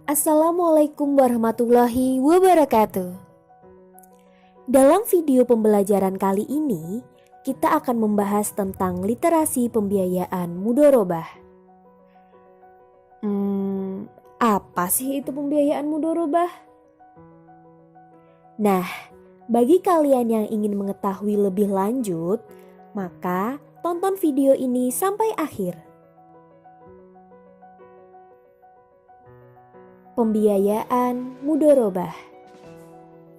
Assalamualaikum warahmatullahi wabarakatuh. Dalam video pembelajaran kali ini, kita akan membahas tentang literasi pembiayaan mudharabah. Apa sih itu pembiayaan mudharabah? Nah, bagi kalian yang ingin mengetahui lebih lanjut, maka tonton video ini sampai akhir. Pembiayaan mudharabah.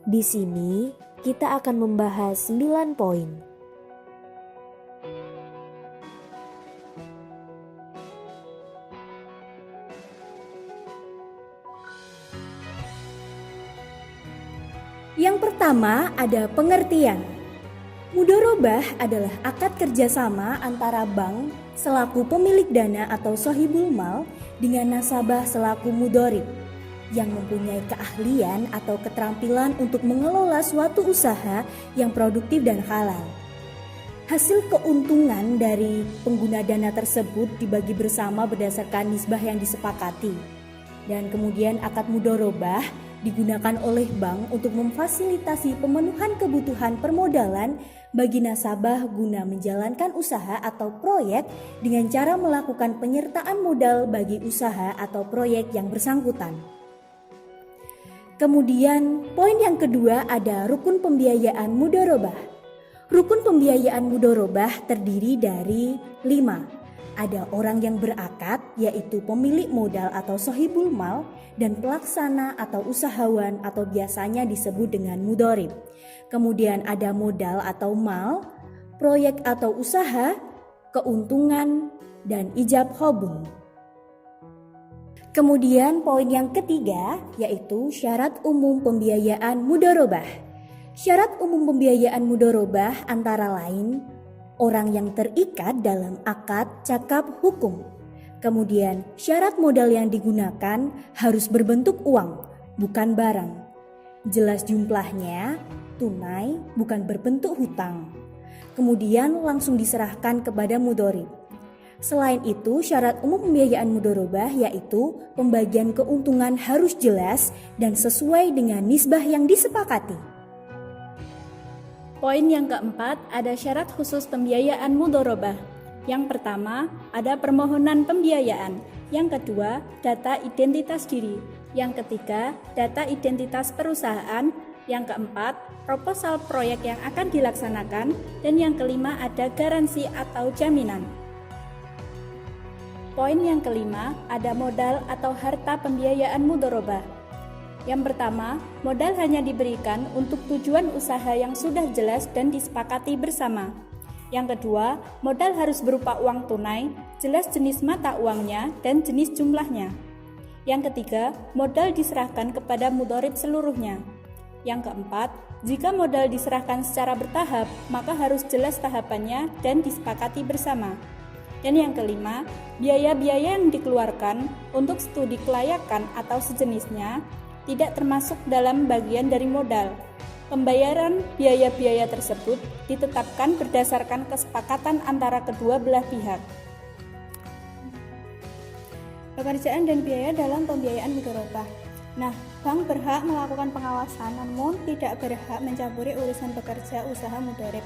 Di sini kita akan membahas 9 poin. Yang pertama ada pengertian. Mudharabah adalah akad kerjasama antara bank selaku pemilik dana atau sohibul mal dengan nasabah selaku mudharib yang mempunyai keahlian atau keterampilan untuk mengelola suatu usaha yang produktif dan halal. Hasil keuntungan dari pengguna dana tersebut dibagi bersama berdasarkan nisbah yang disepakati. Dan kemudian akad mudharabah digunakan oleh bank untuk memfasilitasi pemenuhan kebutuhan permodalan bagi nasabah guna menjalankan usaha atau proyek dengan cara melakukan penyertaan modal bagi usaha atau proyek yang bersangkutan. Kemudian poin yang kedua ada rukun pembiayaan mudharabah. Rukun pembiayaan mudharabah terdiri dari 5. Ada orang yang berakad yaitu pemilik modal atau sohibul mal dan pelaksana atau usahawan atau biasanya disebut dengan mudharib. Kemudian ada modal atau mal, proyek atau usaha, keuntungan, dan ijab qabul. Kemudian poin yang ketiga yaitu syarat umum pembiayaan mudharabah. Syarat umum pembiayaan mudharabah antara lain orang yang terikat dalam akad cakap hukum. Kemudian syarat modal yang digunakan harus berbentuk uang, bukan barang. Jelas jumlahnya, tunai, bukan berbentuk hutang. Kemudian langsung diserahkan kepada mudharib. Selain itu, syarat umum pembiayaan mudharabah yaitu pembagian keuntungan harus jelas dan sesuai dengan nisbah yang disepakati. Poin yang keempat ada syarat khusus pembiayaan mudharabah. Yang pertama ada permohonan pembiayaan. Yang kedua data identitas diri. Yang ketiga data identitas perusahaan. Yang keempat proposal proyek yang akan dilaksanakan. Dan yang kelima ada garansi atau jaminan. Poin yang kelima ada modal atau harta pembiayaan mudharabah. Yang pertama, modal hanya diberikan untuk tujuan usaha yang sudah jelas dan disepakati bersama. Yang kedua, modal harus berupa uang tunai, jelas jenis mata uangnya dan jenis jumlahnya. Yang ketiga, modal diserahkan kepada mudharib seluruhnya. Yang keempat, jika modal diserahkan secara bertahap, maka harus jelas tahapannya dan disepakati bersama. Dan yang kelima, biaya-biaya yang dikeluarkan untuk studi kelayakan atau sejenisnya tidak termasuk dalam bagian dari modal. Pembayaran biaya-biaya tersebut ditetapkan berdasarkan kesepakatan antara kedua belah pihak. Pekerjaan dan biaya dalam pembiayaan mudharabah. Nah, bank berhak melakukan pengawasan namun tidak berhak mencampuri urusan pekerja usaha mudharib.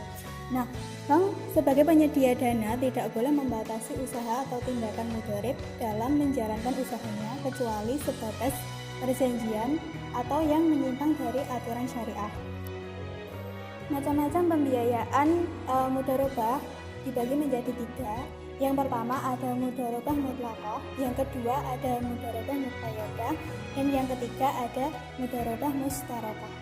Nah, bank sebagai penyedia dana tidak boleh membatasi usaha atau tindakan mudharib dalam menjalankan usahanya kecuali sebatas perjanjian atau yang menyimpang dari aturan syariah. Macam-macam pembiayaan mudharabah dibagi menjadi 3. Yang pertama ada mudharabah mutlaqah, yang kedua ada mudharabah muqayyadah, dan yang ketiga ada mudharabah mustarakah.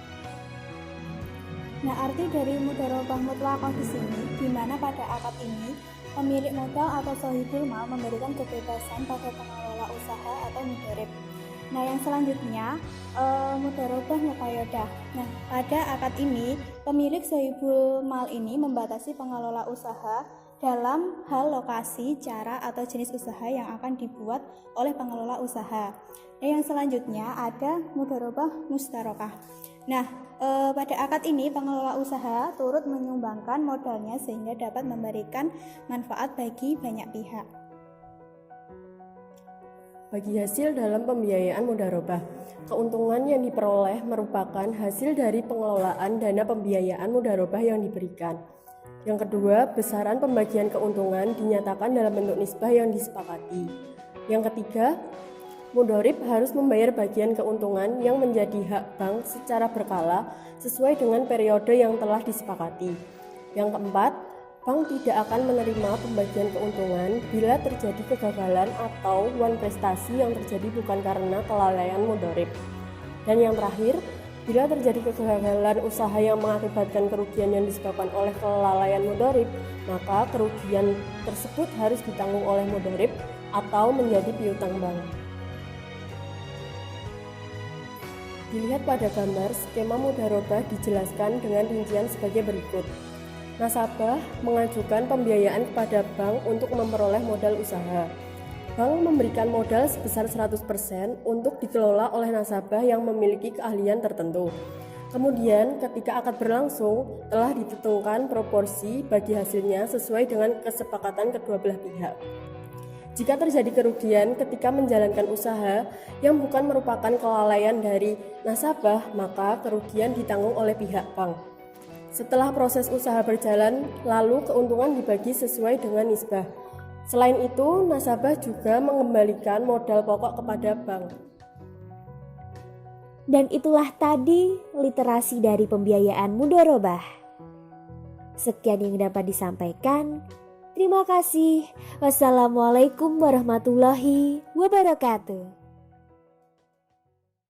Nah, arti dari mudharabah mutlaqah di sini di mana pada akad ini pemilik modal atau sohibul mal memberikan kebebasan pada pengelola usaha atau mudharib. Nah, yang selanjutnya mudharabah muqayyadah. Nah, pada akad ini pemilik sohibul mal ini membatasi pengelola usaha dalam hal lokasi, cara, atau jenis usaha yang akan dibuat oleh pengelola usaha. Dan yang selanjutnya ada mudharabah mustarakah. Nah, pada akad ini pengelola usaha turut menyumbangkan modalnya sehingga dapat memberikan manfaat bagi banyak pihak. bagi hasil dalam pembiayaan mudharabah. Keuntungan yang diperoleh merupakan hasil dari pengelolaan dana pembiayaan mudharabah yang diberikan. Yang kedua, besaran pembagian keuntungan dinyatakan dalam bentuk nisbah yang disepakati. Yang ketiga, mudharib harus membayar bagian keuntungan yang menjadi hak bank secara berkala sesuai dengan periode yang telah disepakati. Yang keempat, bank tidak akan menerima pembagian keuntungan bila terjadi kegagalan atau wan prestasi yang terjadi bukan karena kelalaian mudharib. Dan yang terakhir, bila terjadi kegagalan usaha yang mengakibatkan kerugian yang disebabkan oleh kelalaian mudharib, maka kerugian tersebut harus ditanggung oleh mudharib atau menjadi piutang bank. Dilihat pada gambar, skema mudharabah dijelaskan dengan rincian sebagai berikut. Nasabah mengajukan pembiayaan kepada bank untuk memperoleh modal usaha. Bank memberikan modal sebesar 100% untuk dikelola oleh nasabah yang memiliki keahlian tertentu. Kemudian ketika akad berlangsung, telah ditentukan proporsi bagi hasilnya sesuai dengan kesepakatan kedua belah pihak. Jika terjadi kerugian ketika menjalankan usaha yang bukan merupakan kelalaian dari nasabah, maka kerugian ditanggung oleh pihak bank. Setelah proses usaha berjalan, lalu keuntungan dibagi sesuai dengan nisbah. Selain itu, nasabah juga mengembalikan modal pokok kepada bank. Dan itulah tadi literasi dari pembiayaan mudharabah. Sekian yang dapat disampaikan. Terima kasih. Wassalamualaikum warahmatullahi wabarakatuh.